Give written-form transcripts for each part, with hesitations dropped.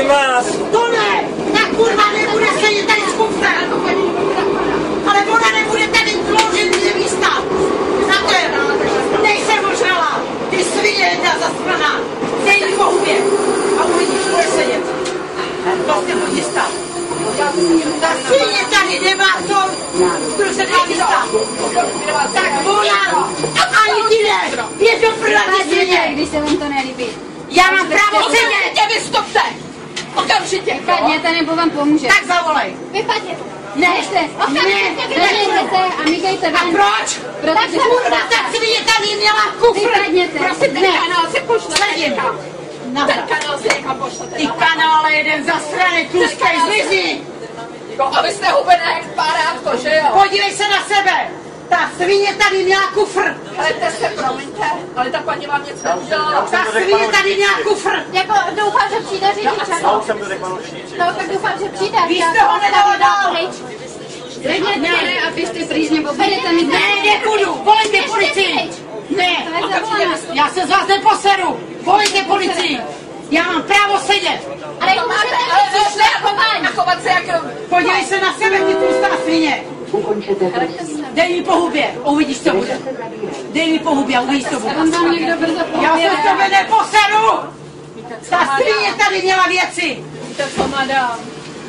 vás! To ne! Ta kurva nebude sedět tady s kufrem! Ale ona nebude tady dloužit mě místa! Na ten! Nejsem ožrala! Ty svině jedna zaspraná! Dej jí po hubě! A uvidíš, bude sedět! To se bude stát! Ta svině tady nemá to! Kdo se dá místa! Tak ona! Ani ty ne! Je to první svině! Když se vám to nelíbí. Já mám právo sedět! Okamžitě vystupte! Okamžitě! Vypadněte nebo vám pomůže. Tak zavolej! Vypadněte! Ne! Držejte se a mykejte A ven. proč? Protože Kurva, tak svině tady měla kufr! vypadněte. Prosím, ten kanál si pošlete Sledím. někam! Ten kanál si někam pošlete! Ty kanále jeden zasraný, tluskej, zmizni! A vy jste hubené párátko, že jo? Podívej se na sebe! Ta svině tady měla kufr! Helejte se, promiňte, ale ta paní vám něco udělala. Ta svině tady měla kufr! Jako doufám, že přijde řidič. Já už jsem to řekl už. No tak doufám, že přijde. Vy jste ho nedala dál! Ne, abyste prýž nebo budete mít... Ne, nepůjdu! Volejte policii! Ne! Já se z vás neposeru! Volejte policii! Já mám právo sedět! Ale jak Máte, můžete ale být co jste chování? A chovat se jako... Podívej se na sebe, ty tlustá svině! Dej mi po hubě, uvidíš, co bude. Dej mi po hubě a uvidíš, co bude. On tam někdo brzo Já poběhne. se tebe neposeru! Ta svině tady měla věci! Víte co, madam?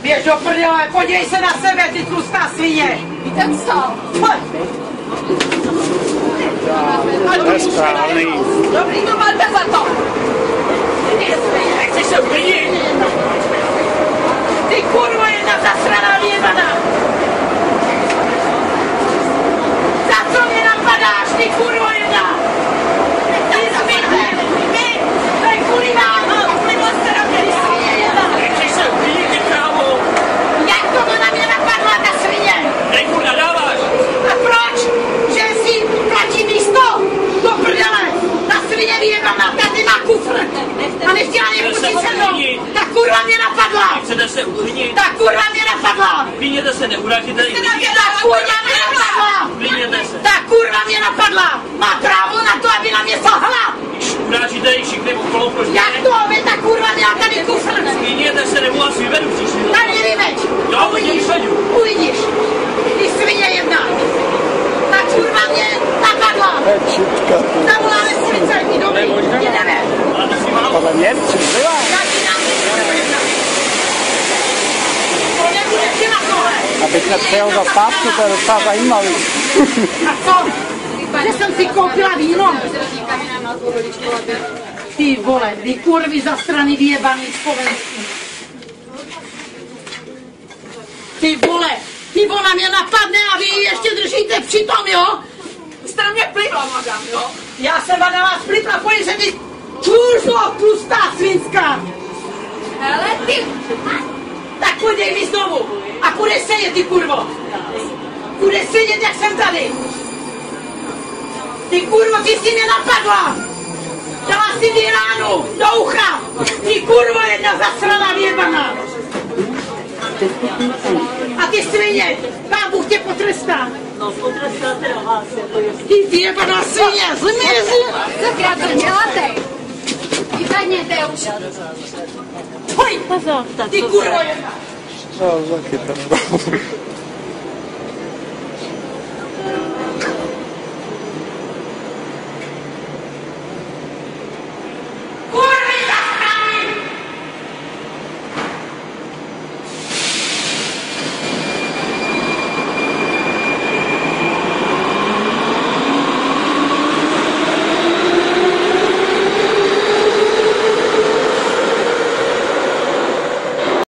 Běž do prdele, podívej se na sebe, ty tlustá svině! Víte co? Pojď! Nesprávný. Dobrý, to máte za to! Ty svině, Nechci se uklidnit. ty kurva jedna zasraná vyjebaná! Za co mě napadáš, ty kurva jedna? Ty svině, to je kvůli vám! Kvůli jste na mě, ty svině jedna! Nechci se uklidnit, ty krávo. Jak to na mě napadla, ta svině? Nejku nadáváš. A proč? Že si platí místo? Do prdele! Ta svině vyjebaná, tady má kufr! A nechtěla mě pustit se mnou! Ta kurva mě napadla! Chcete se uklidnit? Ta kurva mě napadla! Uklidněte se, neurážíte i lidi. Ta kurva mě napadla! Uklidněte se. Ta kurva mě napadla! Má právo na to, aby na mě sahla! Když urážíte i všichni okolo proti Jak to, aby ta kurva měla tady kufr? Uklidněte se, nebo vás vyvedu příště. Tady vyveď! Já hodně vyvedu. Uvidíš! Ty svině jedna! Ta kurva mě napadla! Zavoláme policajti, dobrý, jedeme! Ale to si málo. Podle mě přizvila. Já ti dám jedna! To nebude těla tohle! Abych nepřijel za zpátky, to je docela zajímavý. A co? Že jsem si koupila víno? Ty vole, vy kurvy zasraný vyjebaný slovenský. Ty vole mě napadne a vy ji ještě držíte přitom, jo? Vy jste na mě plivla, madam, jo? Já jsem vám na vás plitla, pojď se ty kurzo, tlustá svinská. Hele, ty... Tak pojď dej mi znovu a půjdeš sedět, ty kurvo. Půjdeš sedět, jak jsem tady. Ty kurvo, ty jsi mě napadla. Dala si mi ránu do ucha. Ty kurvo, jedna zasraná vyjebaná. A ty svině, Pán Bůh tě potrestá. No, potrestáte na vás, jako jestli... Ty vyjebaná svině, zmizi. Zakrát to děláte. Vypadněte už. Pojď, Pozor, tak ty to kurvo jedna. No, taky to.